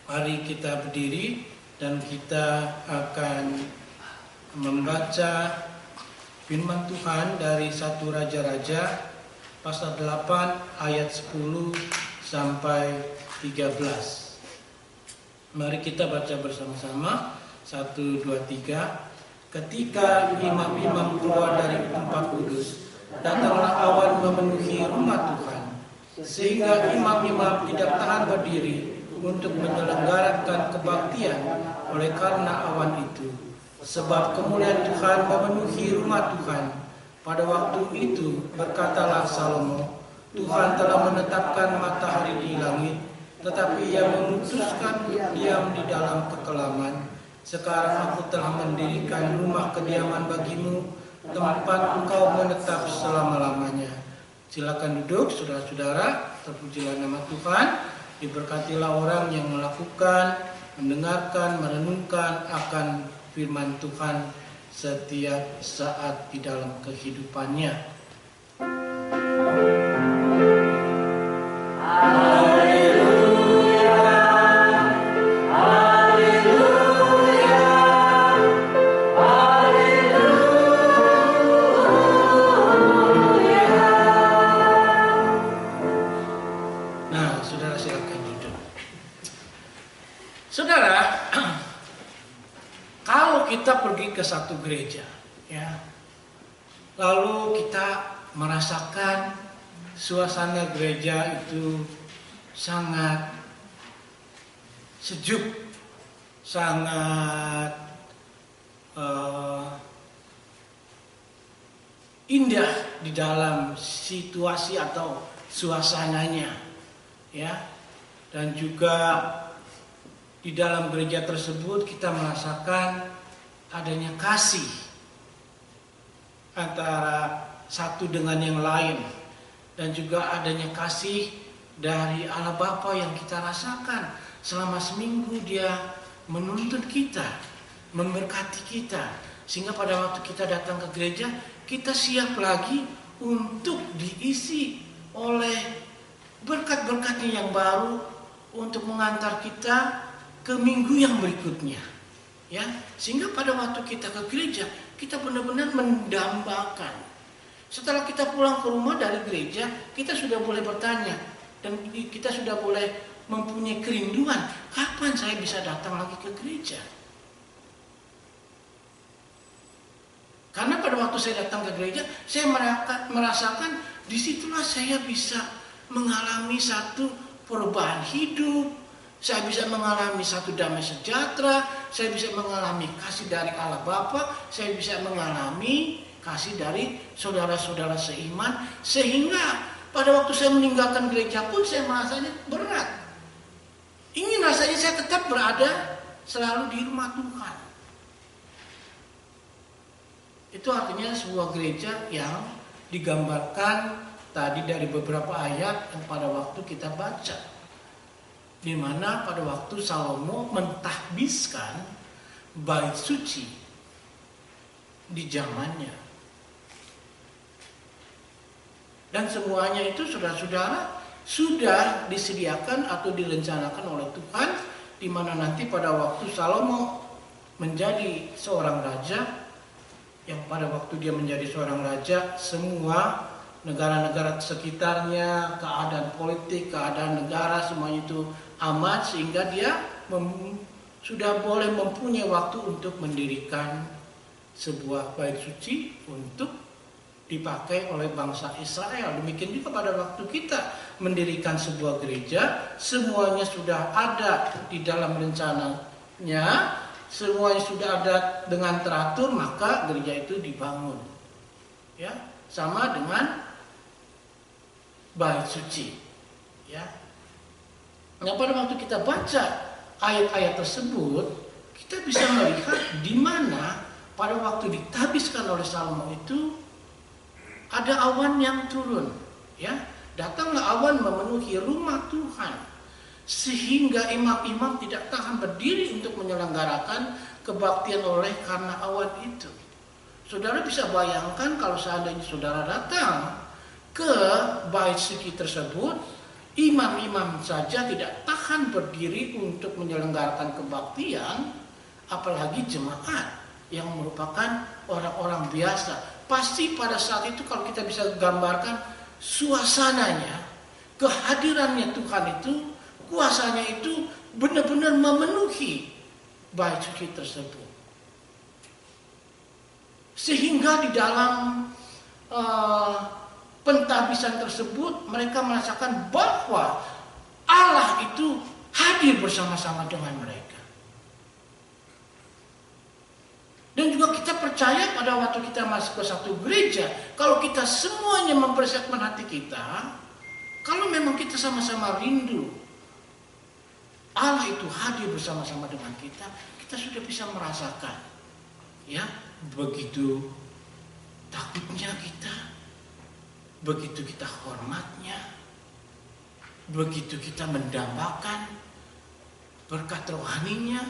Mari kita berdiri dan kita akan membaca firman Tuhan dari 1 Raja-Raja pasal 8 ayat 10 sampai 13. Mari kita baca bersama-sama. 1, 2, 3. Ketika imam-imam keluar dari tempat kudus, datanglah awan memenuhi rumah Tuhan, sehingga imam-imam tidak tahan berdiri untuk menyelenggarakan kebaktian oleh karena awan itu. Sebab kemuliaan Tuhan memenuhi rumah Tuhan. Pada waktu itu berkatalah Salomo, Tuhan telah menetapkan matahari di langit, tetapi ia memutuskan diam di dalam kekelaman. Sekarang aku telah mendirikan rumah kediaman bagimu, tempat engkau menetap selama-lamanya. Silakan duduk, saudara-saudara. Terpujilah nama Tuhan. Diberkatilah orang yang melakukan, mendengarkan, merenungkan akan firman Tuhan setiap saat di dalam kehidupannya. Kita pergi ke satu gereja, ya, lalu kita merasakan suasana gereja itu sangat sejuk, sangat indah di dalam situasi atau suasananya, ya, dan juga di dalam gereja tersebut kita merasakan adanya kasih antara satu dengan yang lain, dan juga adanya kasih dari Allah Bapa yang kita rasakan selama seminggu. Dia menuntun kita, memberkati kita, sehingga pada waktu kita datang ke gereja kita siap lagi untuk diisi oleh berkat-berkatnya yang baru untuk mengantar kita ke minggu yang berikutnya. Ya, sehingga pada waktu kita ke gereja, kita benar-benar mendambakan. Setelah kita pulang ke rumah dari gereja, kita sudah boleh bertanya, dan kita sudah boleh mempunyai kerinduan, kapan saya bisa datang lagi ke gereja? Karena pada waktu saya datang ke gereja, saya merasakan disitulah saya bisa mengalami satu perubahan hidup. Saya bisa mengalami satu damai sejahtera, saya bisa mengalami kasih dari Allah Bapa, saya bisa mengalami kasih dari saudara-saudara seiman, sehingga pada waktu saya meninggalkan gereja pun saya merasanya berat. Ingin rasanya saya tetap berada selalu di rumah Tuhan. Itu artinya sebuah gereja yang digambarkan tadi dari beberapa ayat yang pada waktu kita baca, di mana pada waktu Salomo mentahbiskan bait suci di zamannya. Dan semuanya itu saudara-saudara sudah disediakan atau direncanakan oleh Tuhan, di mana nanti pada waktu Salomo menjadi seorang raja, yang pada waktu dia menjadi seorang raja, semua negara-negara sekitarnya, keadaan politik, keadaan negara, semuanya itu aman, sehingga dia sudah boleh mempunyai waktu untuk mendirikan sebuah bait suci untuk dipakai oleh bangsa Israel. Demikian juga pada waktu kita mendirikan sebuah gereja, semuanya sudah ada di dalam rencananya, semuanya sudah ada dengan teratur, maka gereja itu dibangun. Ya, sama dengan bait suci. Ya. Nah, pada waktu kita baca ayat-ayat tersebut, kita bisa melihat di mana pada waktu ditahbiskan oleh Salomo itu ada awan yang turun, ya. Datanglah awan memenuhi rumah Tuhan, sehingga imam-imam tidak tahan berdiri untuk menyelenggarakan kebaktian oleh karena awan itu. Saudara bisa bayangkan kalau seandainya saudara datang ke bait suci tersebut, imam-imam saja tidak tahan berdiri untuk menyelenggarakan kebaktian, apalagi jemaat yang merupakan orang-orang biasa. Pasti pada saat itu kalau kita bisa gambarkan suasananya, kehadirannya Tuhan itu, kuasanya itu benar-benar memenuhi bait suci tersebut. Sehingga di dalam pentabisan tersebut mereka merasakan bahwa Allah itu hadir bersama-sama dengan mereka. Dan juga kita percaya pada waktu kita masuk ke satu gereja, kalau kita semuanya mempersiapkan hati kita, kalau memang kita sama-sama rindu Allah itu hadir bersama-sama dengan kita, kita sudah bisa merasakan, ya, begitu takutnya kita, begitu kita hormatnya, begitu kita mendambakan berkat rohaninya,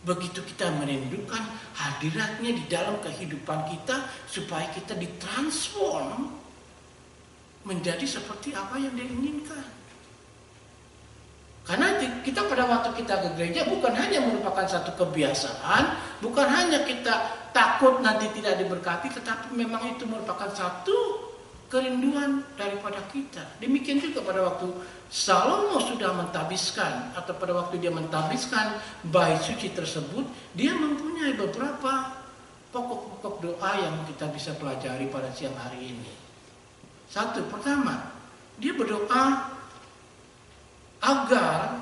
begitu kita merindukan hadiratnya di dalam kehidupan kita, supaya kita ditransform menjadi seperti apa yang Dia inginkan. Karena kita pada waktu kita ke gereja bukan hanya merupakan satu kebiasaan, bukan hanya kita takut nanti tidak diberkati, tetapi memang itu merupakan satu kerinduan daripada kita. Demikian juga pada waktu Salomo sudah mentabiskan, atau pada waktu dia mentabiskan bait suci tersebut, dia mempunyai beberapa pokok-pokok doa yang kita bisa pelajari pada siang hari ini. Satu, pertama, dia berdoa agar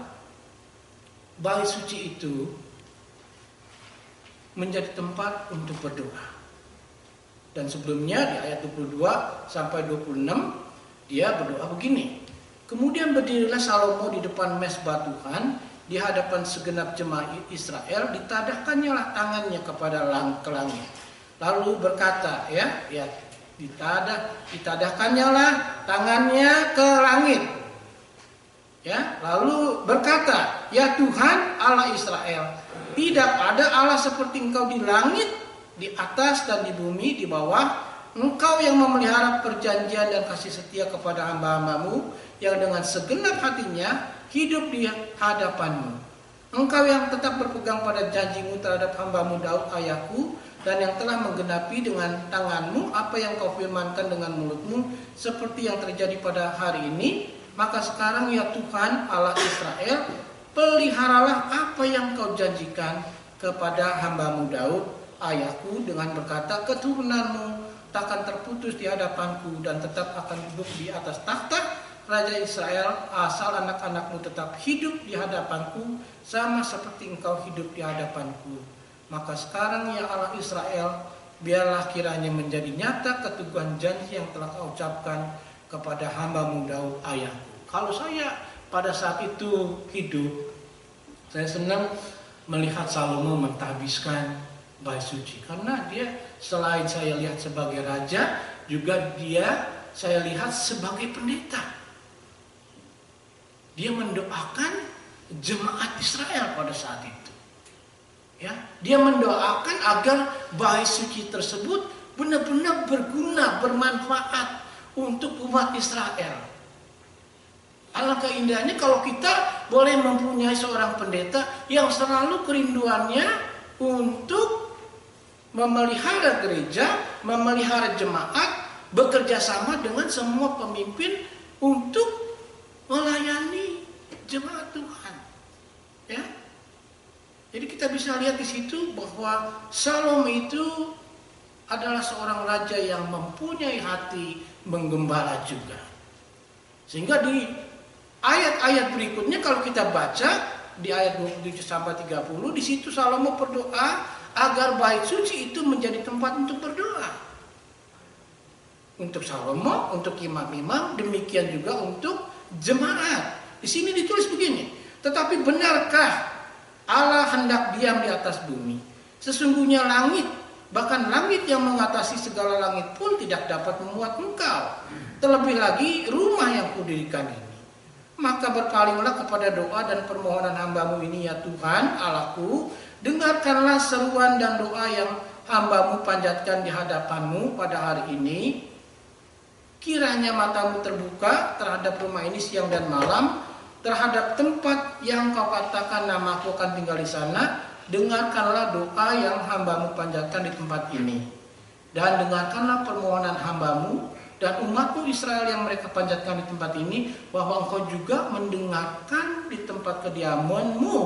bait suci itu menjadi tempat untuk berdoa. Dan sebelumnya di ayat 22 sampai 26 dia berdoa begini. Kemudian berdirilah Salomo di depan mezbah Tuhan, di hadapan segenap jemaat Israel, ditadahkannya lah tangannya kepada ke langit. Lalu berkata, ditadahkannya lah tangannya ke langit. Ya, lalu berkata, ya Tuhan Allah Israel, tidak ada Allah seperti Engkau di langit, di atas dan di bumi, di bawah. Engkau yang memelihara perjanjian dan kasih setia kepada hamba-hambamu, yang dengan segenap hatinya hidup di hadapanmu. Engkau yang tetap berpegang pada janjimu terhadap hambamu Daud ayahku, dan yang telah menggenapi dengan tanganmu apa yang kau firmankan dengan mulutmu, seperti yang terjadi pada hari ini. Maka sekarang ya Tuhan Allah Israel, peliharalah apa yang kau janjikan kepada hambamu Daud ayahku, dengan berkata, keturunanmu takkan terputus di hadapanku dan tetap akan duduk di atas takhta Raja Israel, asal anak-anakmu tetap hidup di hadapanku sama seperti engkau hidup di hadapanku. Maka sekarang ya Allah Israel, biarlah kiranya menjadi nyata keteguhan janji yang telah kau ucapkan kepada hambamu Daud ayahku. Kalau saya pada saat itu hidup, saya senang melihat Salomo mentahbiskan bait suci, karena dia selain saya lihat sebagai raja, juga saya lihat sebagai pendeta. Dia mendoakan jemaat Israel pada saat itu. Ya, dia mendoakan agar bait suci tersebut benar-benar berguna, bermanfaat untuk umat Israel. Alangkah indahnya kalau kita boleh mempunyai seorang pendeta yang selalu kerinduannya untuk memelihara gereja, memelihara jemaat, bekerja sama dengan semua pemimpin untuk melayani jemaat Tuhan. Ya. Jadi kita bisa lihat di situ bahwa Salomo itu adalah seorang raja yang mempunyai hati menggembala juga. Sehingga di ayat-ayat berikutnya kalau kita baca di ayat 27 sampai 30, di situ Salomo berdoa agar bait suci itu menjadi tempat untuk berdoa. Untuk Salomo, untuk imam-imam, demikian juga untuk jemaat. Di sini ditulis begini, tetapi benarkah Allah hendak diam di atas bumi? Sesungguhnya langit, bahkan langit yang mengatasi segala langit pun tidak dapat memuat engkau. Terlebih lagi rumah yang kudirikan ini. Maka berpalinglah kepada doa dan permohonan hambamu ini ya Tuhan Allahku. Dengarkanlah seruan dan doa yang hambamu panjatkan di hadapanmu pada hari ini. kiranya matamu terbuka terhadap rumah ini siang dan malam, terhadap tempat yang kau katakan namaku akan tinggal di sana. Dengarkanlah doa yang hambamu panjatkan di tempat ini, dan dengarkanlah permohonan hambamu dan umatmu Israel yang mereka panjatkan di tempat ini, bahwa engkau juga mendengarkan di tempat kediamanmu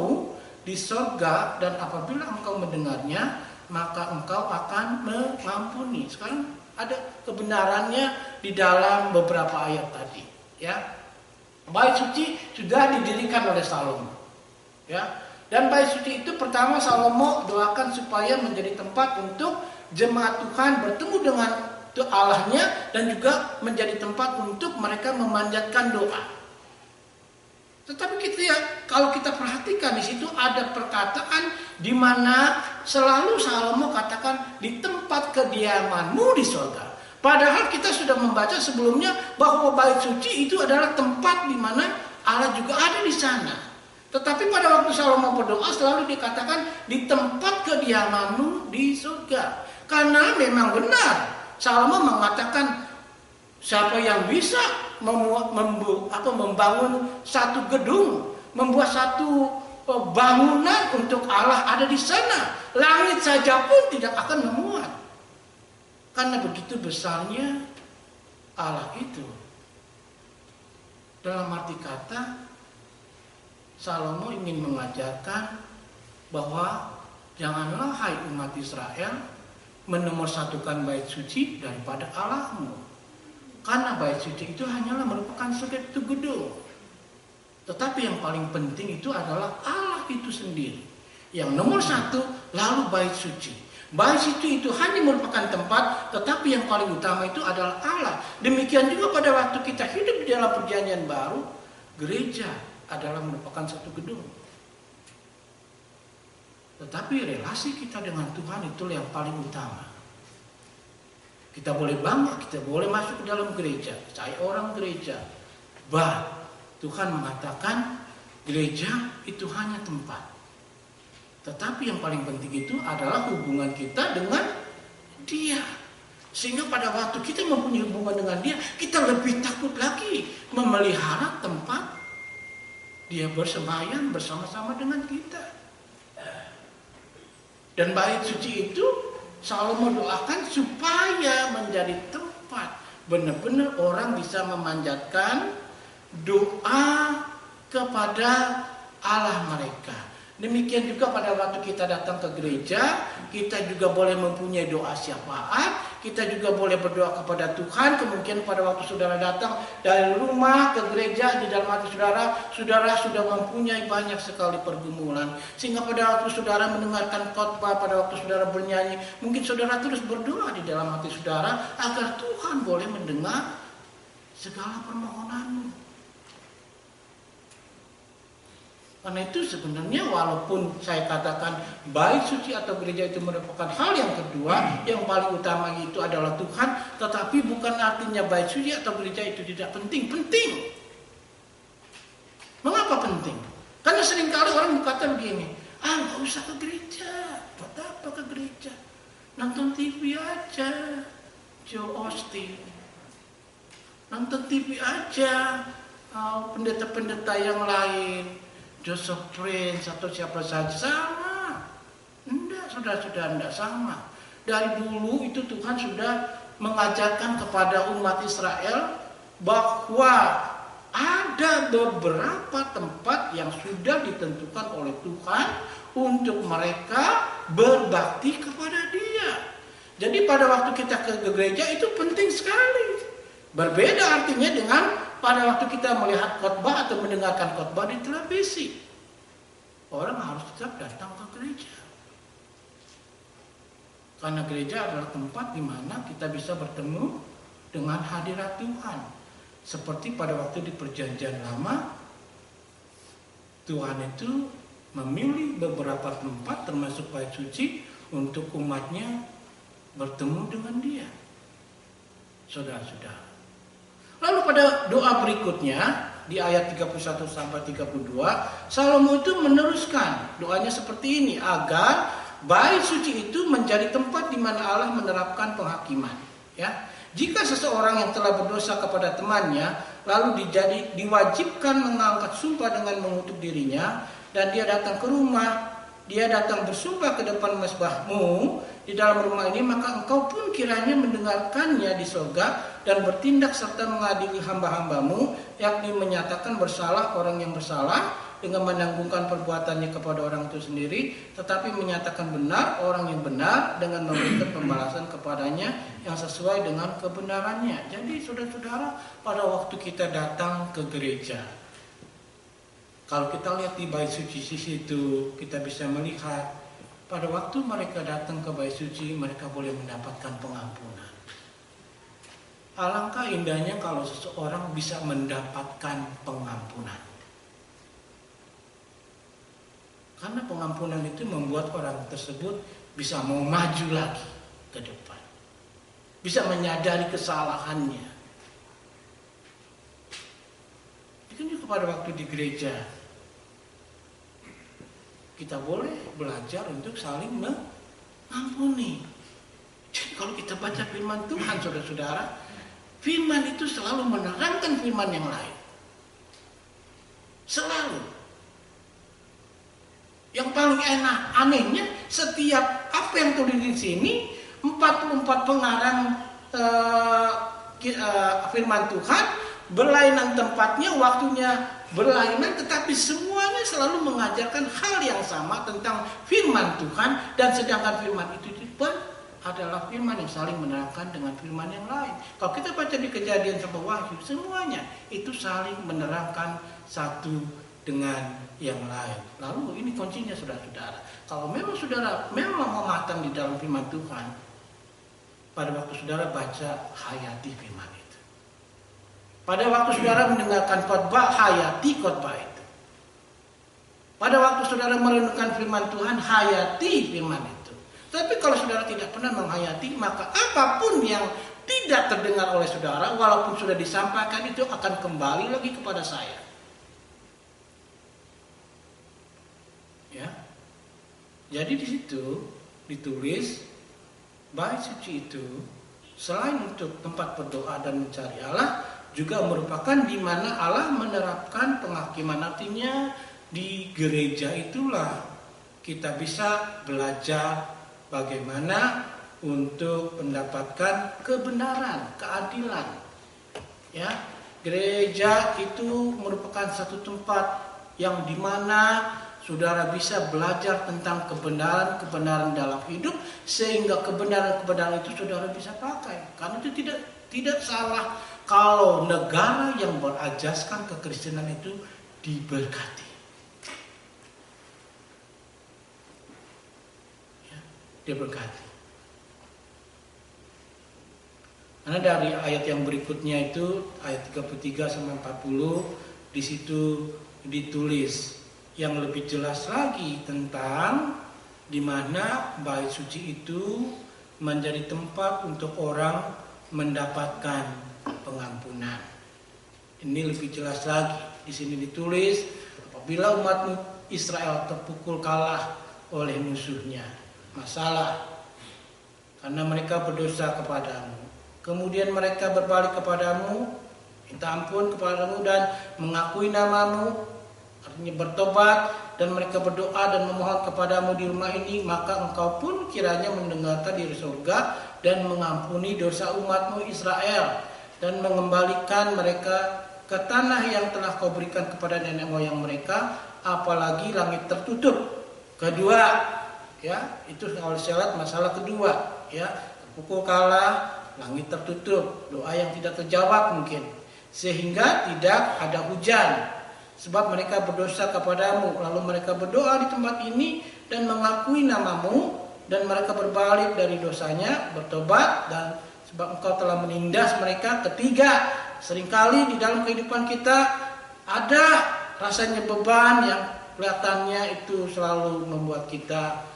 di sorga, dan apabila engkau mendengarnya, maka engkau akan mengampuni. Sekarang ada kebenarannya di dalam beberapa ayat tadi, ya. Bait suci sudah didirikan oleh Salomo, ya. Dan bait suci itu pertama Salomo doakan supaya menjadi tempat untuk jemaat Tuhan bertemu dengan Allahnya, dan juga menjadi tempat untuk mereka memanjatkan doa. Tetapi kalau kita perhatikan di situ ada perkataan di mana selalu Salomo katakan di tempat kediamanmu di surga. Padahal kita sudah membaca sebelumnya bahwa bait suci itu adalah tempat di mana Allah juga ada di sana. Tetapi pada waktu Salomo berdoa selalu dikatakan di tempat kediamanmu di surga. Karena memang benar Salomo mengatakan siapa yang bisa membangun satu gedung, membuat satu bangunan untuk Allah ada di sana. Langit saja pun tidak akan memuat. Karena begitu besarnya Allah itu. Dalam arti kata, Salomo ingin mengajarkan bahwa janganlah hai umat Israel menomorsatukan bait suci daripada Allahmu. Karena bait suci itu hanyalah merupakan suatu gedung. Tetapi yang paling penting itu adalah Allah itu sendiri. Yang nomor satu, lalu bait suci. Bait suci itu hanya merupakan tempat, tetapi yang paling utama itu adalah Allah. Demikian juga pada waktu kita hidup di dalam perjanjian baru, gereja adalah merupakan satu gedung. Tetapi relasi kita dengan Tuhan itu yang paling utama. Kita boleh bangga, kita boleh masuk ke dalam gereja, saya orang gereja. Tuhan mengatakan gereja itu hanya tempat. Tetapi yang paling penting itu adalah hubungan kita dengan Dia. Sehingga pada waktu kita mempunyai hubungan dengan Dia, kita lebih takut lagi memelihara tempat Dia bersembahyang bersama-sama dengan kita. Dan bait suci itu Salomo doakan supaya menjadi tempat benar-benar orang bisa memanjatkan doa kepada Allah mereka. Demikian juga pada waktu kita datang ke gereja, kita juga boleh mempunyai doa syafaat, kita juga boleh berdoa kepada Tuhan. Kemungkinan pada waktu saudara datang dari rumah ke gereja, di dalam hati saudara sudah mempunyai banyak sekali pergumulan. Sehingga pada waktu saudara mendengarkan khotbah, pada waktu saudara bernyanyi, mungkin saudara terus berdoa di dalam hati saudara agar Tuhan boleh mendengar segala permohonanmu. Karena itu sebenarnya walaupun saya katakan bait suci atau gereja itu merupakan hal yang kedua, yang paling utama itu adalah Tuhan, tetapi bukan artinya bait suci atau gereja itu tidak penting. Penting. Mengapa penting? Karena seringkali orang berkata begini, nggak usah ke gereja, buat apa ke gereja? Nonton TV aja, Joe Austin. Nonton TV aja, pendeta-pendeta yang lain. Joseph Prince atau siapa saja sama. Enggak, sudah enggak sama. Dari dulu itu Tuhan sudah mengajarkan kepada umat Israel bahwa ada beberapa tempat yang sudah ditentukan oleh Tuhan untuk mereka berbakti kepada Dia. Jadi pada waktu kita ke gereja itu penting sekali. Berbeda artinya dengan pada waktu kita melihat khotbah atau mendengarkan khotbah di televisi. Orang harus tetap datang ke gereja. Karena gereja adalah tempat di mana kita bisa bertemu dengan hadirat Tuhan. Seperti pada waktu di perjanjian lama, Tuhan itu memilih beberapa tempat termasuk bait suci untuk umatnya bertemu dengan Dia. Saudara-saudara. Lalu pada doa berikutnya di ayat 31 sampai 32, Salomo itu meneruskan doanya seperti ini, agar bait suci itu menjadi tempat di mana Allah menerapkan penghakiman, ya. Jika seseorang yang telah berdosa kepada temannya lalu diwajibkan mengangkat sumpah dengan mengutuk dirinya, dan dia datang ke rumah, dia datang bersumpah ke depan mesbahmu di dalam rumah ini, maka engkau pun kiranya mendengarkannya di surga dan bertindak serta mengadili hamba-hambamu, yakni menyatakan bersalah orang yang bersalah dengan menanggungkan perbuatannya kepada orang itu sendiri, tetapi menyatakan benar orang yang benar dengan memberikan pembalasan kepadanya yang sesuai dengan kebenarannya. Jadi saudara-saudara, pada waktu kita datang ke gereja, kalau kita lihat di bait suci situ, kita bisa melihat pada waktu mereka datang ke bait suci, mereka boleh mendapatkan pengampunan. Alangkah indahnya kalau seseorang bisa mendapatkan pengampunan. Karena pengampunan itu membuat orang tersebut bisa mau maju lagi ke depan. Bisa menyadari kesalahannya. Itu juga pada waktu di gereja. Kita boleh belajar untuk saling mengampuni. Jadi kalau kita baca firman Tuhan, saudara-saudara, firman itu selalu menerangkan firman yang lain. Selalu. Yang paling anehnya, setiap apa yang tulis di sini, 44 pengarang firman Tuhan, berlainan tempatnya, waktunya berlainan, tetapi semuanya selalu mengajarkan hal yang sama tentang firman Tuhan, dan sedangkan firman itu juga adalah firman yang saling menerangkan dengan firman yang lain. Kalau kita baca di Kejadian sampai Wahyu, semuanya itu saling menerangkan satu dengan yang lain. Lalu ini kuncinya, saudara-saudara. Kalau memang saudara mau matang di dalam firman Tuhan, pada waktu saudara baca, hayati firman itu. Pada waktu saudara mendengarkan khotbah, hayati khotbah itu. Pada waktu saudara merenungkan firman Tuhan, hayati firman itu. Tapi kalau saudara tidak pernah menghayati, maka apapun yang tidak terdengar oleh saudara, walaupun sudah disampaikan, itu akan kembali lagi kepada saya. Ya. Jadi di situ ditulis bait suci itu selain untuk tempat berdoa dan mencari Allah, juga merupakan di mana Allah menerapkan penghakiman. Artinya di gereja itulah kita bisa belajar bagaimana untuk mendapatkan kebenaran, keadilan. Ya, gereja itu merupakan satu tempat yang di mana saudara bisa belajar tentang kebenaran-kebenaran dalam hidup, sehingga kebenaran-kebenaran itu saudara bisa pakai. Karena itu tidak salah kalau negara yang berajaskan kekristenan itu diberkati. Ya, diberkati. Karena dari ayat yang berikutnya itu, ayat 33 sampai 40, di situ ditulis yang lebih jelas lagi tentang di mana bait suci itu menjadi tempat untuk orang mendapatkan pengampunan. Ini lebih jelas lagi. Di sini ditulis, apabila umatmu Israel terpukul kalah oleh musuhnya, masalah karena mereka berdosa kepadamu. Kemudian mereka berbalik kepadamu, minta ampun kepadamu dan mengakui namamu, artinya bertobat, dan mereka berdoa dan memohon kepadamu di rumah ini, maka engkau pun kiranya mendengarkan dari surga dan mengampuni dosa umatmu Israel dan mengembalikan mereka ke tanah yang telah kau berikan kepada nenek moyang mereka, apalagi langit tertutup. Kedua, ya, itu kalau saya lihat masalah kedua, ya, terpukul kalah, langit tertutup, doa yang tidak terjawab mungkin, sehingga tidak ada hujan. Sebab mereka berdosa kepadamu, lalu mereka berdoa di tempat ini dan mengakui namamu, dan mereka berbalik dari dosanya, bertobat, dan sebab engkau telah menindas mereka. Ketiga, seringkali di dalam kehidupan kita ada rasanya beban yang kelihatannya itu selalu membuat kita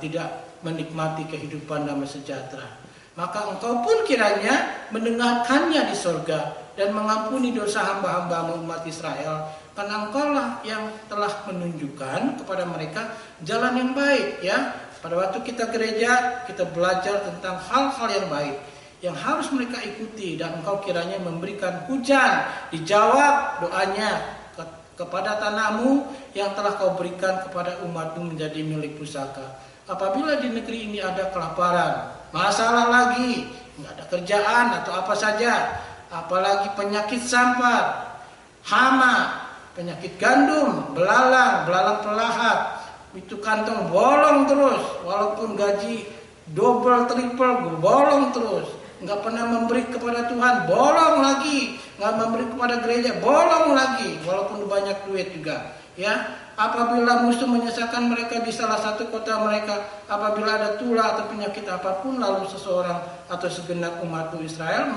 tidak menikmati kehidupan damai sejahtera. Maka engkau pun kiranya mendengarkannya di surga dan mengampuni dosa hamba-hambamu umat Israel, karena engkaulah yang telah menunjukkan kepada mereka jalan yang baik. Ya, pada waktu kita gereja, kita belajar tentang hal-hal yang baik. yang harus mereka ikuti, dan Engkau kiranya memberikan hujan, dijawab doanya kepada tanahmu yang telah Kau berikan kepada umatmu menjadi milik pusaka. Apabila di negeri ini ada kelaparan, masalah lagi, nggak ada kerjaan atau apa saja, apalagi penyakit sampar, hama, penyakit gandum, belalang pelahat, itu kantong bolong terus, walaupun gaji double triple bolong terus, nggak pernah memberi kepada Tuhan, bolong lagi, nggak memberi kepada gereja, bolong lagi, walaupun banyak duit juga, ya. Apabila musuh menyesakan mereka di salah satu kota mereka, apabila ada tulah atau penyakit apapun, lalu seseorang atau segenap umat Israel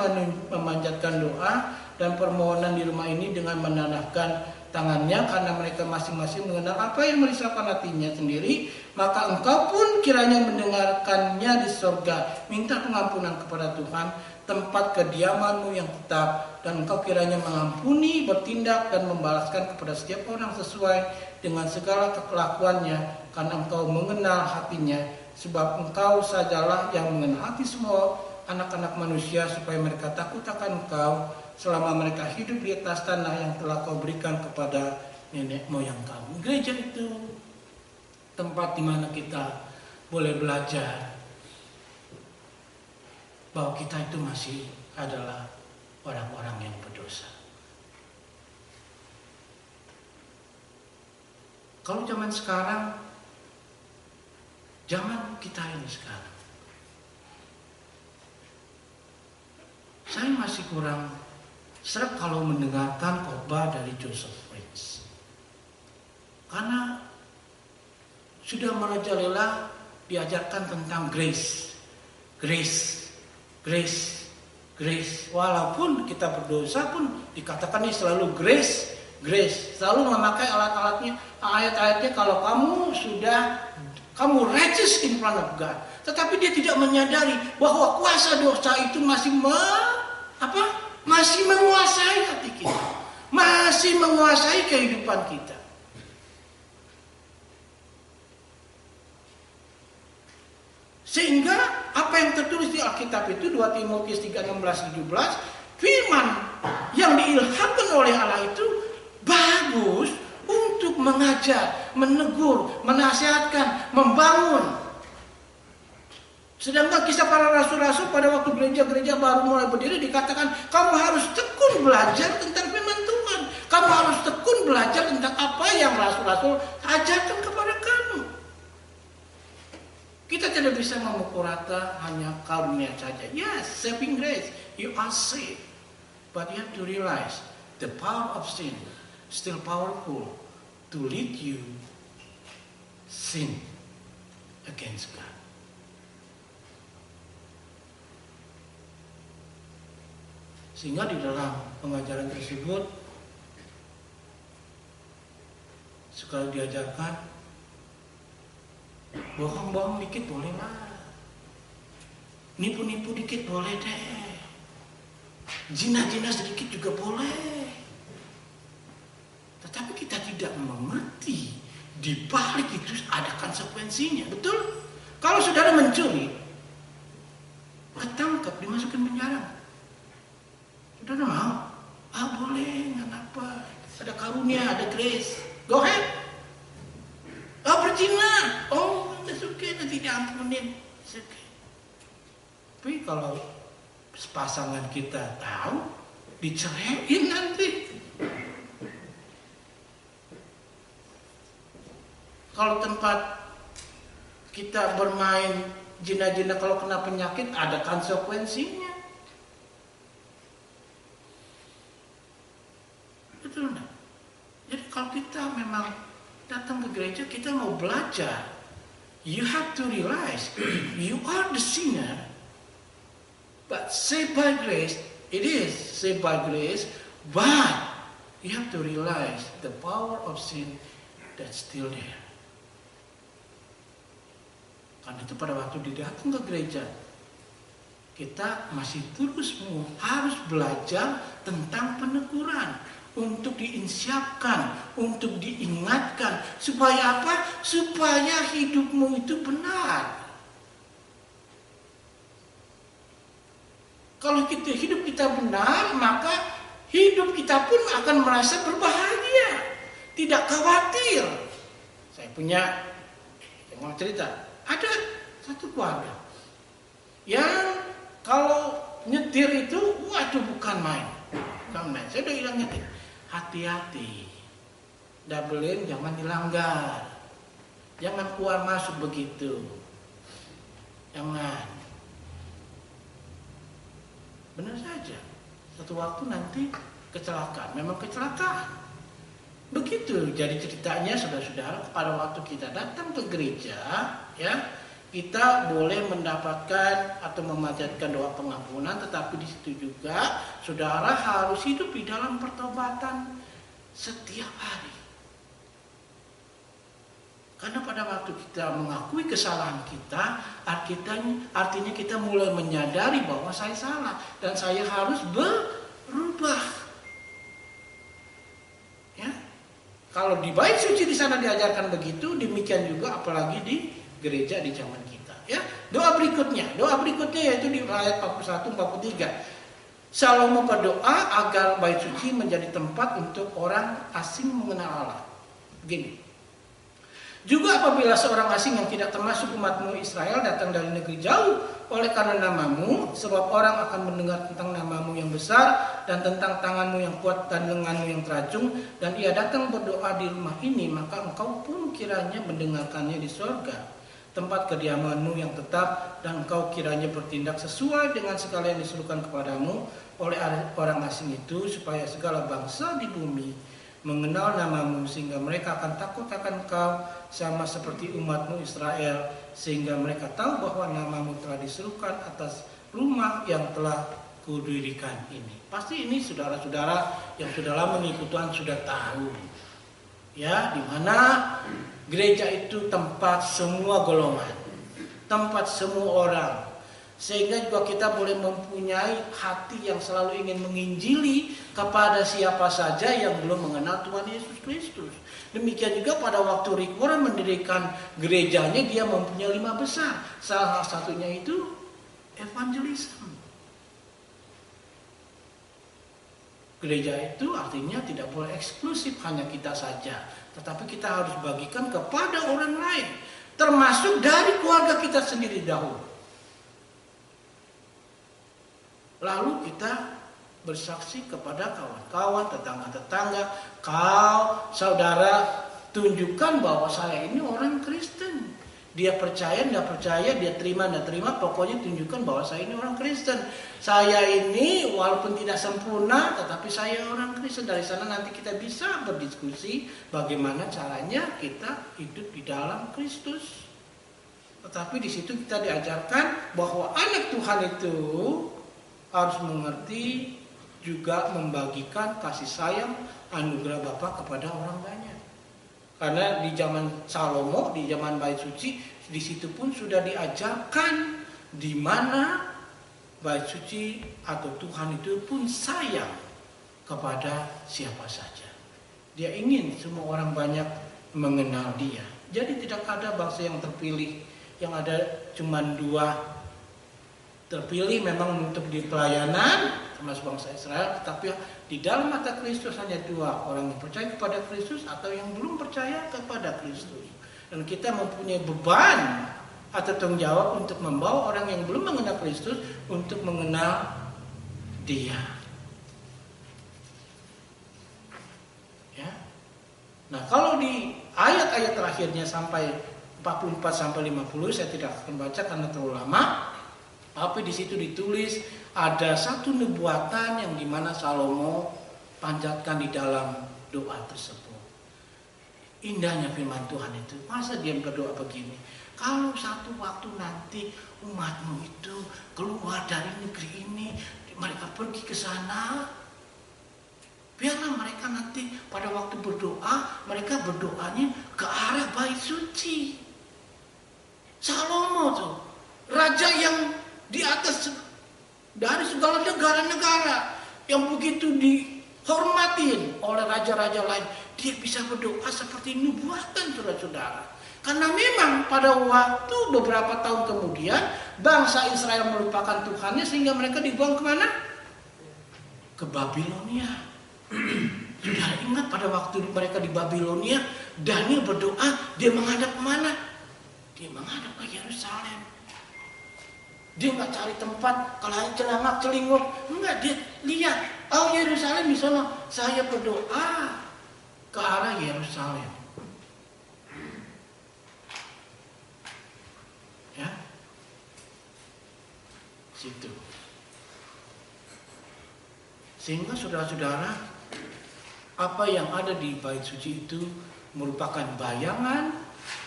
memanjatkan doa dan permohonan di rumah ini dengan menanahkan tangannya, karena mereka masing-masing mengenal apa yang merisaukan hatinya sendiri, maka Engkau pun kiranya mendengarkannya di surga. Minta pengampunan kepada Tuhan, tempat kediamanmu yang tetap, dan Engkau kiranya mengampuni, bertindak dan membalaskan kepada setiap orang sesuai dengan segala kelakuannya, karena Engkau mengenal hatinya, sebab Engkau sajalah yang mengenal hati semua anak-anak manusia, supaya mereka takut akan Engkau selama mereka hidup di atas tanah yang telah Kau berikan kepada nenek moyang kami. Gereja itu tempat di mana kita boleh belajar bahwa kita itu masih adalah orang-orang yang berdosa. Kalau zaman sekarang, zaman kita ini sekarang, saya masih kurang seret kalau mendengarkan khotbah dari Joseph Prince, karena sudah merajalela diajarkan tentang grace. Walaupun kita berdosa pun dikatakan ini selalu grace, selalu memakai alat-alatnya, ayat-ayatnya, kalau kamu righteous in front of God. Tetapi dia tidak menyadari bahwa kuasa dosa itu masih menguasai hati kita, masih menguasai kehidupan kita. Sehingga apa yang tertulis di Alkitab itu 2 Timotius 3:16-17, firman yang diilhamkan oleh Allah itu bagus untuk mengajar, menegur, menasihatkan, membangun. Sedangkan kisah para rasul-rasul pada waktu gereja-gereja baru mulai berdiri dikatakan, kamu harus tekun belajar tentang firman Tuhan. Kamu harus tekun belajar tentang apa yang rasul-rasul ajarkan kepada kamu. Kita tidak bisa memukul rata hanya karunia saja. Yes, saving grace, you are saved. But you have to realize the power of sin still powerful to lead you sin against God. Sehingga di dalam pengajaran tersebut sekali diajarkan, bohong-bohong dikit boleh lah, nipu-nipu dikit boleh deh, zina-zina sedikit juga boleh. Tetapi kita tidak mengerti di balik itu ada konsekuensinya, betul? Kalau saudara mencuri, ketangkap, dimasukkan penjara, saudara mau? Boleh, nggak apa, ada karunia, ada grace, go ahead. Berzina, that's okay, nanti diampunin, it's okay. Tapi kalau pasangan kita tahu, diceraiin nanti. Kalau tempat kita bermain jina-jina, kalau kena penyakit ada konsekuensinya. Betul enggak? Jadi kalau kita memang datang ke gereja, kita mau belajar, you have to realize you are the sinner, but saved by grace. It is saved by grace, but you have to realize the power of sin that's still there. Karena itu pada waktu datang ke gereja, kita masih terus harus belajar tentang peneguran, untuk diinsyapkan, untuk diingatkan, supaya apa? Supaya hidupmu itu benar. Kalau hidup kita benar, maka hidup kita pun akan merasa berbahagia, tidak khawatir. Saya mau cerita, ada satu keluarga yang kalau nyetir itu, waduh bukan main. Saya udah bilang nyetir, hati-hati, double lane jangan dilanggar, jangan keluar masuk begitu, jangan. Benar saja, satu waktu nanti kecelakaan, memang kecelakaan. Begitu jadi ceritanya, saudara-saudara, pada waktu kita datang ke gereja, ya, kita boleh mendapatkan atau memanjatkan doa pengampunan, tetapi di situ juga saudara harus hidup di dalam pertobatan setiap hari. Karena pada waktu kita mengakui kesalahan kita, artinya kita mulai menyadari bahwa saya salah dan saya harus berubah. Ya, kalau di bait suci di sana diajarkan begitu, demikian juga apalagi di gereja di zaman kita. Ya, doa berikutnya yaitu di ayat 41-43. Salomo berdoa agar bait suci menjadi tempat untuk orang asing mengenal Allah. Begini. Juga apabila seorang asing yang tidak termasuk umatmu Israel datang dari negeri jauh oleh karena namamu, sebab orang akan mendengar tentang namamu yang besar dan tentang tanganmu yang kuat dan lenganmu yang teracung, dan ia datang berdoa di rumah ini, maka engkau pun kiranya mendengarkannya di sorga, tempat kediamanmu yang tetap, dan engkau kiranya bertindak sesuai dengan segala yang disuruhkan kepadamu oleh orang asing itu, supaya segala bangsa di bumi mengenal namamu, sehingga mereka akan takut akan engkau sama seperti umatmu Israel, sehingga mereka tahu bahwa namamu telah diserukan atas rumah yang telah kudirikan ini. Pasti ini saudara-saudara yang sudah lama mengikuti Tuhan sudah tahu, ya, di mana gereja itu tempat semua golongan, tempat semua orang. Sehingga juga kita boleh mempunyai hati yang selalu ingin menginjili kepada siapa saja yang belum mengenal Tuhan Yesus Kristus. Demikian juga pada waktu Rick Warren mendirikan gerejanya, dia mempunyai 5 besar. Salah satunya itu evangelism. Gereja itu artinya tidak boleh eksklusif hanya kita saja, tetapi kita harus bagikan kepada orang lain, termasuk dari keluarga kita sendiri dahulu. Lalu kita bersaksi kepada kawan-kawan, tetangga-tetangga, kau saudara tunjukkan bahwa saya ini orang Kristen. Dia percaya, tidak percaya, dia terima, tidak terima, pokoknya tunjukkan bahwa saya ini orang Kristen. Saya ini walaupun tidak sempurna, tetapi saya orang Kristen. Dari sana nanti kita bisa berdiskusi bagaimana caranya kita hidup di dalam Kristus. Tetapi di situ kita diajarkan bahwa anak Tuhan itu harus mengerti juga membagikan kasih sayang anugerah Bapa kepada orang banyak. Karena di zaman Salomo, di zaman bait suci, di situ pun sudah diajarkan di mana bait suci atau Tuhan itu pun sayang kepada siapa saja. Dia ingin semua orang banyak mengenal Dia. Jadi tidak ada bangsa yang terpilih, yang ada cuma 2 terpilih memang untuk di pelayanan termasuk bangsa Israel, tetapi di dalam mata Kristus hanya 2 orang yang percaya kepada Kristus atau yang belum percaya kepada Kristus. Dan kita mempunyai beban atau tanggung jawab untuk membawa orang yang belum mengenal Kristus untuk mengenal Dia. Ya. Nah, kalau di ayat-ayat terakhirnya sampai 44 sampai 50 saya tidak akan baca karena terlalu lama. Tapi di situ ditulis ada satu nubuatan yang dimana Salomo panjatkan di dalam doa tersebut. Indahnya firman Tuhan itu. Masa dia berdoa begini? Kalau satu waktu nanti umatmu itu keluar dari negeri ini, mereka pergi ke sana, biarlah mereka nanti pada waktu berdoa, mereka berdoanya ke arah bait suci. Salomo tuh, raja yang di atas dari segala negara-negara yang begitu dihormatin oleh raja-raja lain, dia bisa berdoa seperti nubuatan, saudara-saudara. Karena memang pada waktu beberapa tahun kemudian bangsa Israel melupakan Tuhannya sehingga mereka dibuang kemana? Ke Babilonia. Sudah ingat pada waktu mereka di Babilonia, Daniel berdoa, dia menghadap kemana? Dia menghadap ke Yerusalem. Dia nggak cari tempat kalau celangak celinguk, enggak, dia lihat, oh Yerusalem di sana. Saya berdoa ke arah Yerusalem. Ya, situ. Sehingga saudara-saudara, apa yang ada di bait suci itu merupakan bayangan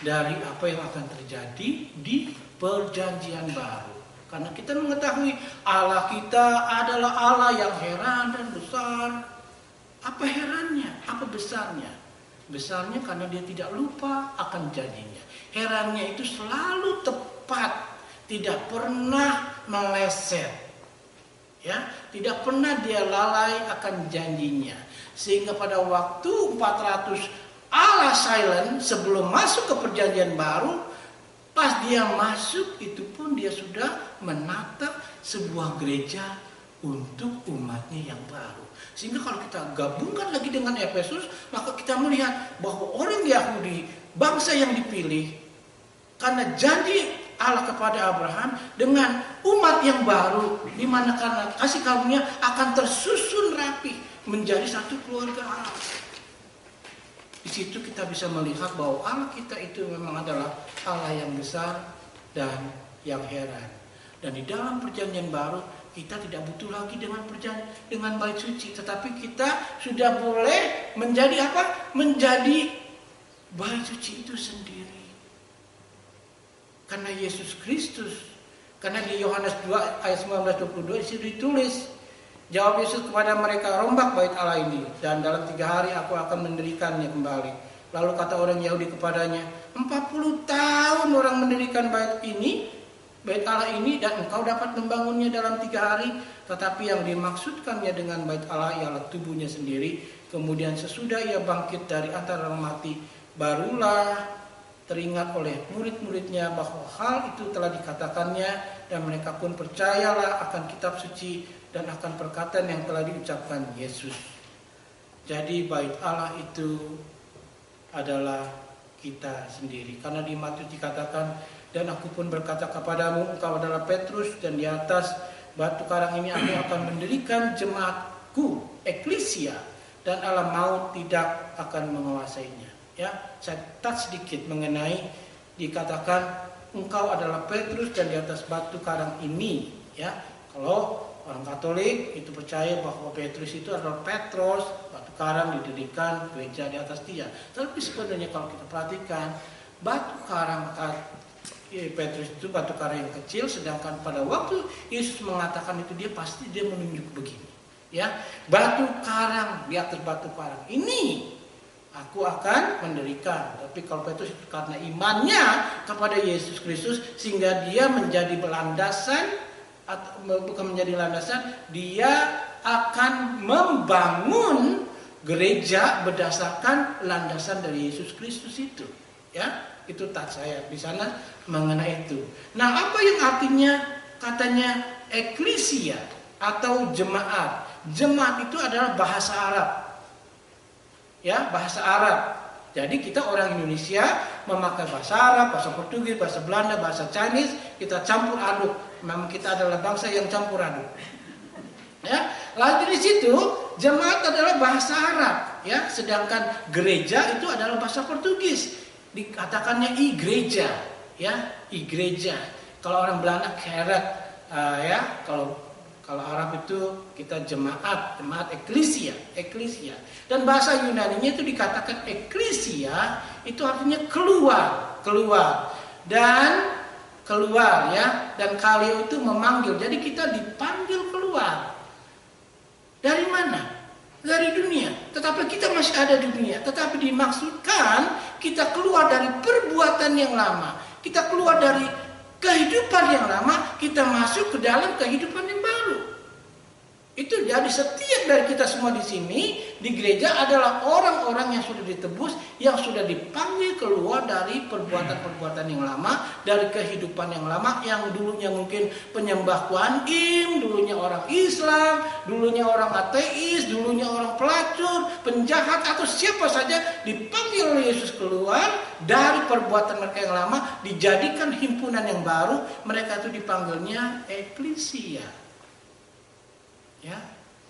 dari apa yang akan terjadi di perjanjian baru. Karena kita mengetahui Allah kita adalah Allah yang heran dan besar. Apa herannya? Apa besarnya? Besarnya karena dia tidak lupa akan janjinya. Herannya itu selalu tepat, tidak pernah meleset. Ya, tidak pernah dia lalai akan janjinya. Sehingga pada waktu 400 Allah silent sebelum masuk ke perjanjian baru, pas dia masuk itu pun dia sudah menata sebuah gereja untuk umatnya yang baru. Sehingga kalau kita gabungkan lagi dengan Efesus, maka kita melihat bahwa orang Yahudi, bangsa yang dipilih, karena janji Allah kepada Abraham dengan umat yang baru, di mana karena kasih karunia akan tersusun rapi menjadi satu keluarga Allah. Di situ kita bisa melihat bahwa Allah kita itu memang adalah Allah yang besar dan yang heran. Dan di dalam perjanjian baru kita tidak butuh lagi dengan bait suci, tetapi kita sudah boleh menjadi apa? Menjadi bait suci itu sendiri. Karena Yesus Kristus, karena di Yohanes 2 ayat 19-22 itu ditulis, jawab Yesus kepada mereka, rombak bait Allah ini, dan dalam 3 hari aku akan mendirikannya kembali. Lalu kata orang Yahudi kepadanya, 40 tahun orang mendirikan bait Allah ini, dan engkau dapat membangunnya dalam 3 hari. Tetapi yang dimaksudkannya dengan bait Allah ialah tubuhnya sendiri. Kemudian sesudah ia bangkit dari antara orang mati, barulah teringat oleh murid-muridnya bahwa hal itu telah dikatakannya, dan mereka pun percayalah akan kitab suci dan akan perkataan yang telah diucapkan Yesus. Jadi bait Allah itu adalah kita sendiri. Karena di Matius dikatakan, dan aku pun berkata kepadamu, engkau adalah Petrus, dan di atas batu karang ini aku akan mendirikan jemaatku, eklesia, dan alam maut tidak akan menguasainya. Ya, saya touch sedikit mengenai dikatakan engkau adalah Petrus dan di atas batu karang ini. Ya, kalau orang Katolik itu percaya bahwa Petrus itu adalah Petros, batu karang didirikan gereja di atas dia. Tapi sebenarnya kalau kita perhatikan batu karang Petrus itu batu karang yang kecil, sedangkan pada waktu Yesus mengatakan itu dia menunjuk begini. Ya, batu karang di atas batu karang ini aku akan mendirikan. Tapi kalau Petrus itu karena imannya kepada Yesus Kristus sehingga dia menjadi landasan, atau bukan menjadi landasan, dia akan membangun gereja berdasarkan landasan dari Yesus Kristus itu. Ya, itu tak saya di sana mengenai itu. Nah, apa yang artinya katanya eklesia atau jemaat? Jemaat itu adalah bahasa Arab. Ya, bahasa Arab. Jadi kita orang Indonesia memakai bahasa Arab, bahasa Portugis, bahasa Belanda, bahasa Chinese, kita campur aduk. Memang kita adalah bangsa yang campur aduk. Ya, lalu di situ jemaat adalah bahasa Arab, ya, sedangkan gereja itu adalah bahasa Portugis. Dikatakannya igreja, ya, igreja. Kalau orang Belanda kerek, ya, kalau Arab itu kita jemaat eklesia. Dan bahasa Yunani-nya itu dikatakan eklesia, itu artinya keluar. Dan keluar, ya. Dan kaleo itu memanggil. Jadi kita dipanggil keluar. Dari mana? Dari dunia. Tetapi kita masih ada di dunia. Tetapi dimaksudkan kita keluar dari perbuatan yang lama. Kita keluar dari kehidupan yang lama, kita masuk ke dalam kehidupan yang baru. Itu Itu jadi setiap dari kita semua di sini di gereja adalah orang-orang yang sudah ditebus, yang sudah dipanggil keluar dari perbuatan-perbuatan yang lama, dari kehidupan yang lama, yang dulunya mungkin penyembah Kuan Im, dulunya orang Islam, dulunya orang ateis, dulunya orang pelacur, penjahat atau siapa saja dipanggil oleh Yesus keluar dari perbuatan mereka yang lama, dijadikan himpunan yang baru. Mereka itu dipanggilnya eklesia. Ya,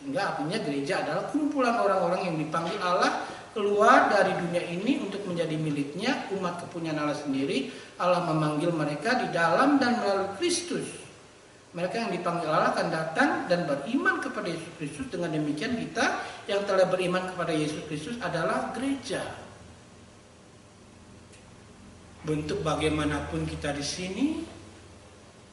sehingga artinya gereja adalah kumpulan orang-orang yang dipanggil Allah keluar dari dunia ini untuk menjadi miliknya, umat kepunyaan Allah sendiri. Allah memanggil mereka di dalam dan melalui Kristus. Mereka yang dipanggil Allah akan datang dan beriman kepada Yesus Kristus. Dengan demikian kita yang telah beriman kepada Yesus Kristus adalah gereja. Bentuk bagaimanapun kita di sini,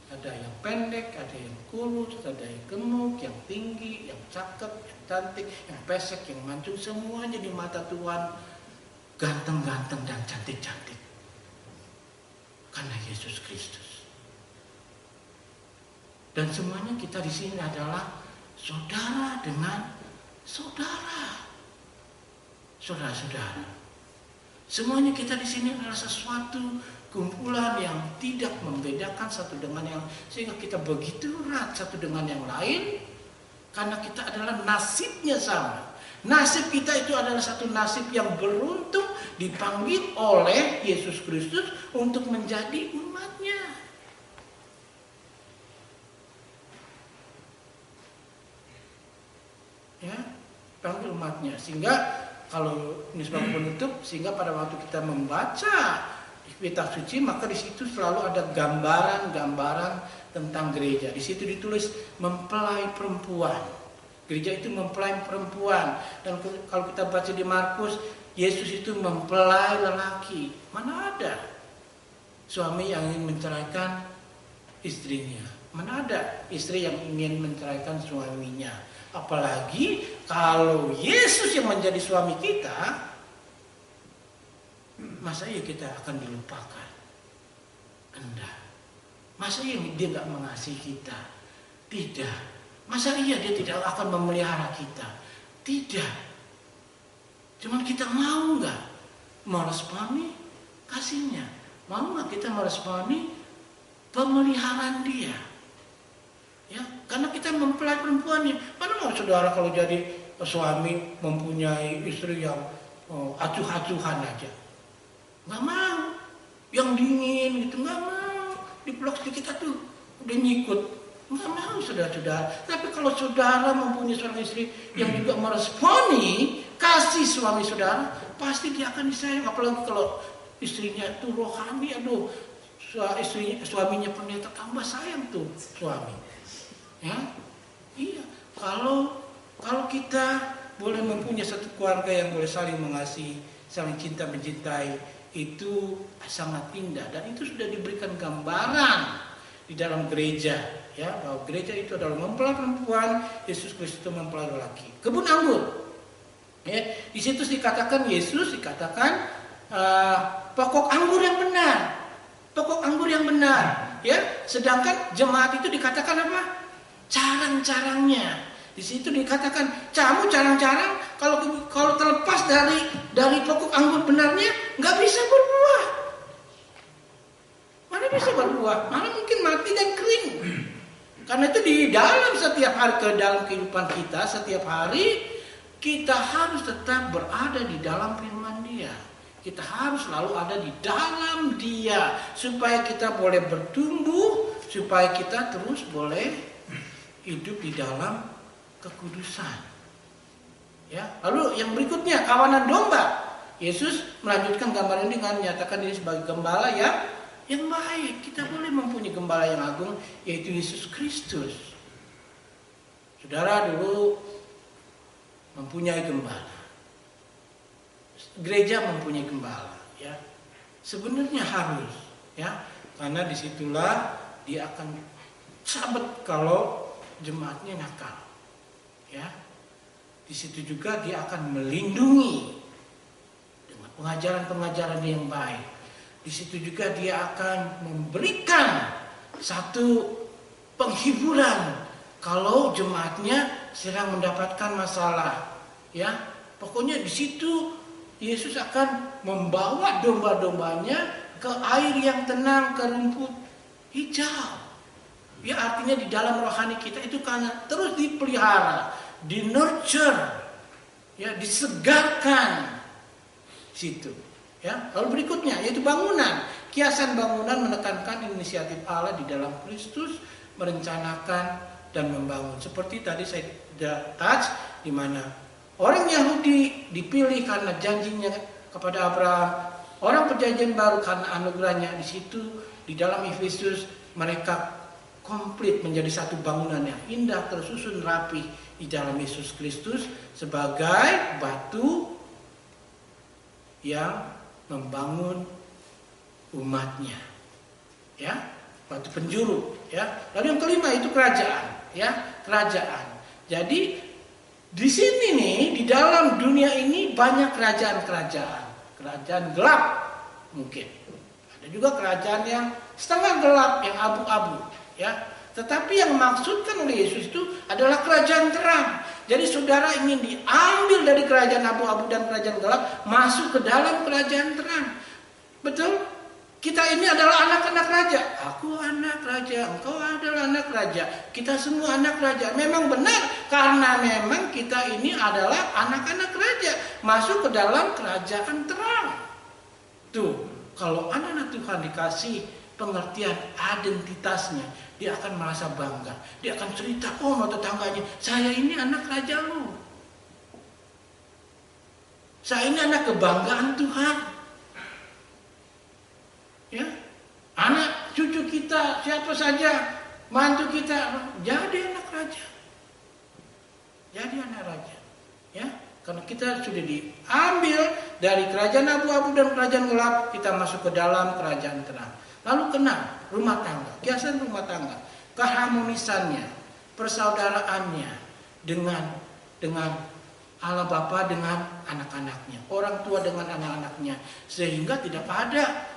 ada yang pendek, ada yang kurus, ada yang gemuk, yang tinggi, yang cakep, yang cantik, yang pesek, yang mancung, semuanya di mata Tuhan ganteng-ganteng dan cantik-cantik. Karena Yesus Kristus. Dan semuanya kita di sini adalah saudara dengan saudara. Saudara-saudara. Semuanya kita di sini adalah sesuatu kumpulan yang tidak membedakan satu dengan yang, sehingga kita begitu erat satu dengan yang lain karena kita adalah nasibnya sama. Nasib kita itu adalah satu nasib yang beruntung dipanggil oleh Yesus Kristus untuk menjadi umatnya. Ya, panggil umatnya. Sehingga kalau ini sebagai penutup, sehingga pada waktu kita membaca kitab suci, maka di situ selalu ada gambaran-gambaran tentang gereja. Di situ ditulis mempelai perempuan. Gereja itu mempelai perempuan. Dan kalau kita baca di Markus, Yesus itu mempelai lelaki. Mana ada suami yang ingin menceraikan istrinya? Mana ada istri yang ingin menceraikan suaminya? Apalagi kalau Yesus yang menjadi suami kita, masa iya kita akan dilupakan? Enggak. Masa iya dia gak mengasihi kita? Tidak. Masa iya dia tidak akan memelihara kita? Tidak. Cuman kita mau gak meresponi kasihnya? Mau gak kita meresponi pemeliharaan dia? Ya, karena kita mempelai perempuannya. Mana mau saudara kalau jadi suami mempunyai istri yang acuh-acuhan aja? Nggak mau, yang dingin gitu, nggak mau. Dipeluk sedikit tuh udah nyikut, nggak mau saudara-saudara. Tapi kalau saudara mempunyai seorang istri yang juga meresponi kasih suami saudara, pasti dia akan disayang. Apalagi kalau istrinya tuh rohani, aduh, suaminya pendeta, tambah sayang tuh suami. Ya, iya. Kalau kita boleh mempunyai satu keluarga yang boleh saling mengasihi, saling cinta mencintai, itu sangat indah, dan itu sudah diberikan gambaran di dalam gereja, ya, bahwa gereja itu adalah mempelai perempuan, Yesus Kristus itu mempelai lelaki. Kebun anggur, ya, di situ dikatakan Yesus dikatakan pokok anggur yang benar, pokok anggur yang benar, ya. Sedangkan jemaat itu dikatakan apa? Carang-carangnya. Di situ dikatakan kamu carang-carang, kalau terlepas dari pokok anggur benarnya nggak bisa berbuah. Mana bisa berbuah? Malah mungkin mati dan kering. Karena itu di dalam setiap hari ke dalam kehidupan kita, setiap hari kita harus tetap berada di dalam firman Dia. Kita harus selalu ada di dalam Dia supaya kita boleh bertumbuh, supaya kita terus boleh hidup di dalam kekudusan. Ya, lalu yang berikutnya kawanan domba. Yesus melanjutkan gambar ini dengan menyatakan diri sebagai gembala yang baik. Kita boleh mempunyai gembala yang agung, yaitu Yesus Kristus. Saudara dulu mempunyai gembala. Gereja mempunyai gembala, ya. Sebenarnya harus, ya, karena disitulah dia akan sabet kalau jemaatnya nakal, ya. Di situ juga dia akan melindungi dengan pengajaran-pengajaran yang baik. Di situ juga dia akan memberikan satu penghiburan kalau jemaatnya sedang mendapatkan masalah, ya. Pokoknya di situ Yesus akan membawa domba-dombanya ke air yang tenang, ke rumput hijau. Ya, artinya di dalam rohani kita itu karena terus dipelihara, di-nurture, ya, disegarkan situ. Ya, lalu berikutnya yaitu bangunan. Kiasan bangunan menekankan inisiatif Allah di dalam Kristus merencanakan dan membangun. Seperti tadi saya sudah touch, di mana orang Yahudi dipilih karena janjinya kepada Abraham, orang perjanjian baru karena anugerahnya. Di situ di dalam Efesus mereka komplit menjadi satu bangunan yang indah, tersusun rapi di dalam Yesus Kristus sebagai batu yang membangun umatnya, ya, batu penjuru, ya. Lalu yang kelima itu kerajaan, ya, kerajaan. Jadi di sini nih, di dalam dunia ini banyak kerajaan-kerajaan, kerajaan gelap mungkin, ada juga kerajaan yang setengah gelap, yang abu-abu, ya. Tetapi yang maksudkan oleh Yesus itu adalah kerajaan terang. Jadi saudara ingin diambil dari kerajaan abu-abu dan kerajaan gelap, masuk ke dalam kerajaan terang. Betul? Kita ini adalah anak-anak raja. Aku anak raja, engkau adalah anak raja. Kita semua anak raja. Memang benar, karena memang kita ini adalah anak-anak raja. Masuk ke dalam kerajaan terang. Tuh, kalau anak-anak Tuhan dikasih pengertian identitasnya, dia akan merasa bangga. Dia akan cerita, oh sama tetangganya, saya ini anak raja lu. Saya ini anak kebanggaan Tuhan. Ya, anak cucu kita, siapa saja, mantu kita, jadi anak raja. Jadi anak raja. Ya, karena kita sudah diambil dari kerajaan abu-abu dan kerajaan gelap, kita masuk ke dalam kerajaan terang. Lalu keenam, rumah tangga, kiasan rumah tangga, keharmonisannya, persaudaraannya dengan Allah Bapa dengan anak-anaknya, orang tua dengan anak-anaknya, sehingga tidak ada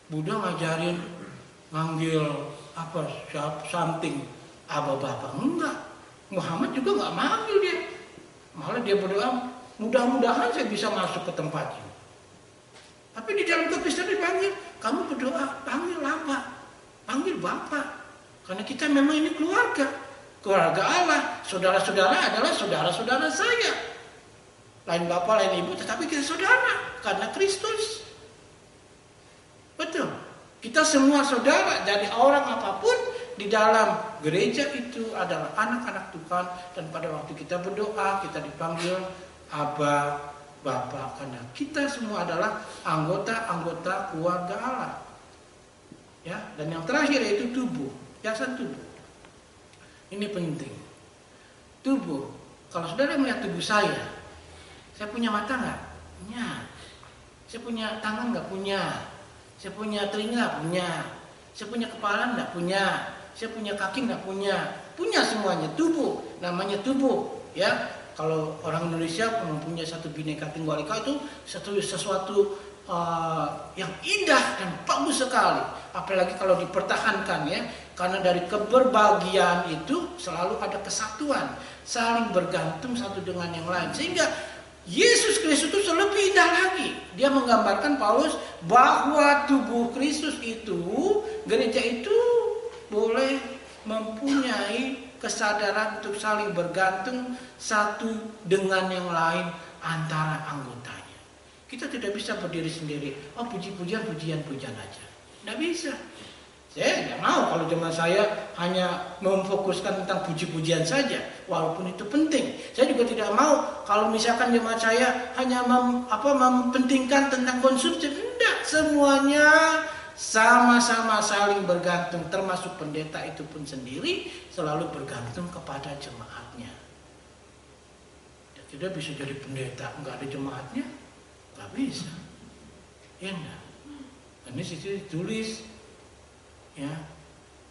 Buddha ngajarin manggil apa something Aba Bapa, enggak. Muhammad juga nggak manggil dia, malah dia berdoa, mudah-mudahan saya bisa masuk ke tempatnya. Tapi di dalam kekristenan dipanggil, kamu berdoa, panggil Aba, panggil Bapa. Karena kita memang ini keluarga Allah. Saudara-saudara adalah saudara-saudara saya. Lain Bapa, lain Ibu, tetapi kita saudara karena Kristus. Betul. Kita semua saudara, jadi orang apapun di dalam gereja itu adalah anak-anak Tuhan. Dan pada waktu kita berdoa, kita dipanggil Aba, Bapa, karena kita semua adalah anggota-anggota keluarga Allah. Ya, dan yang terakhir yaitu tubuh, kiasan tubuh. Ini penting. Tubuh. Kalau saudara melihat tubuh saya punya mata nggak? Punya. Saya punya tangan nggak? Punya. Saya punya telinga? Punya. Saya punya kepala nggak? Punya. Saya punya kaki nggak? Punya. Punya semuanya. Tubuh. Namanya tubuh. Ya. Kalau orang Indonesia mempunyai satu Bhinneka Tunggal Ika itu sesuatu yang indah dan bagus sekali. Apalagi kalau dipertahankan, ya. Karena dari keberbahagiaan itu selalu ada kesatuan, saling bergantung satu dengan yang lain. Sehingga Yesus Kristus itu lebih indah lagi. Dia menggambarkan Paulus bahwa tubuh Kristus itu, gereja itu boleh mempunyai kesadaran untuk saling bergantung satu dengan yang lain antara anggotanya. Kita tidak bisa berdiri sendiri. Oh, puji-pujian aja. Tidak bisa. Saya tidak mau kalau zaman saya hanya memfokuskan tentang puji-pujian saja, walaupun itu penting. Saya juga tidak mau kalau misalkan jemaat saya hanya mempentingkan tentang konsumsi. Tidak, semuanya sama-sama saling bergantung, termasuk pendeta itu pun sendiri selalu bergantung kepada jemaatnya. Ya, tidak bisa jadi pendeta nggak ada jemaatnya, nggak bisa. Ya enggak. Ini situ ditulis, ya,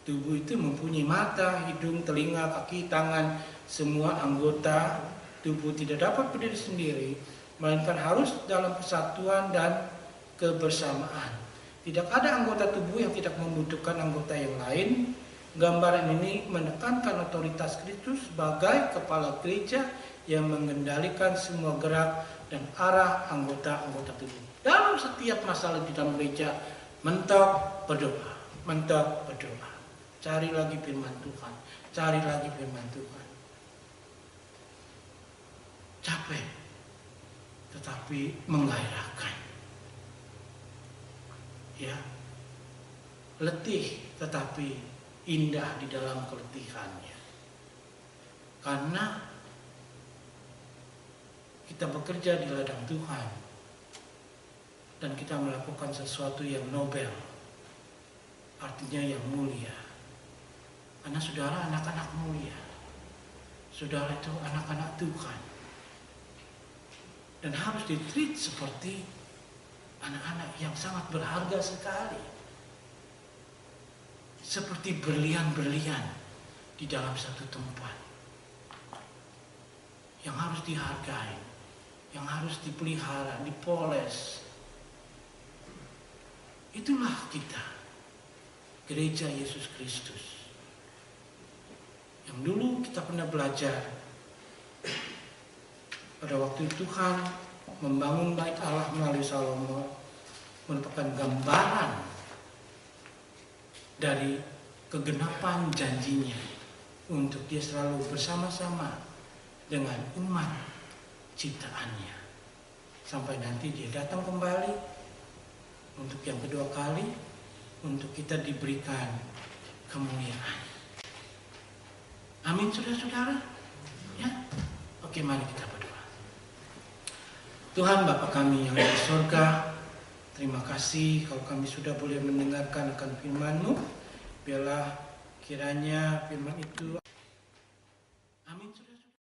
tubuh itu mempunyai mata, hidung, telinga, kaki, tangan, semua anggota tubuh tidak dapat berdiri sendiri, melainkan harus dalam kesatuan dan kebersamaan. Tidak ada anggota tubuh yang tidak membutuhkan anggota yang lain, Gambaran ini menekankan otoritas Kristus sebagai kepala gereja yang mengendalikan semua gerak dan arah anggota-anggota tubuh. Dalam setiap masalah di dalam gereja, mentok berdoa. Cari lagi firman Tuhan. Capek, tetapi menggairahkan. Ya, letih, tetapi indah di dalam keletihannya. Karena kita bekerja di ladang Tuhan dan kita melakukan sesuatu yang nobel, artinya yang mulia. Karena saudara anak-anak mulia, saudara itu anak-anak Tuhan, dan harus ditreat seperti anak-anak yang sangat berharga sekali, seperti berlian-berlian di dalam satu tempat, yang harus dihargai, yang harus dipelihara, dipoles. Itulah kita, Gereja Yesus Kristus, yang dulu kita pernah belajar pada waktu Tuhan membangun bait Allah melalui Salomo, merupakan gambaran dari kegenapan janjinya untuk dia selalu bersama-sama dengan umat ciptaannya sampai nanti dia datang kembali untuk yang kedua kali, untuk kita diberikan kemuliaan. Amin, saudara-saudara. Ya, oke, mari kita berdoa. Tuhan Bapa kami yang di surga, terima kasih kalau kami sudah boleh mendengarkan akan firman-Mu. Biarlah kiranya firman itu, amin.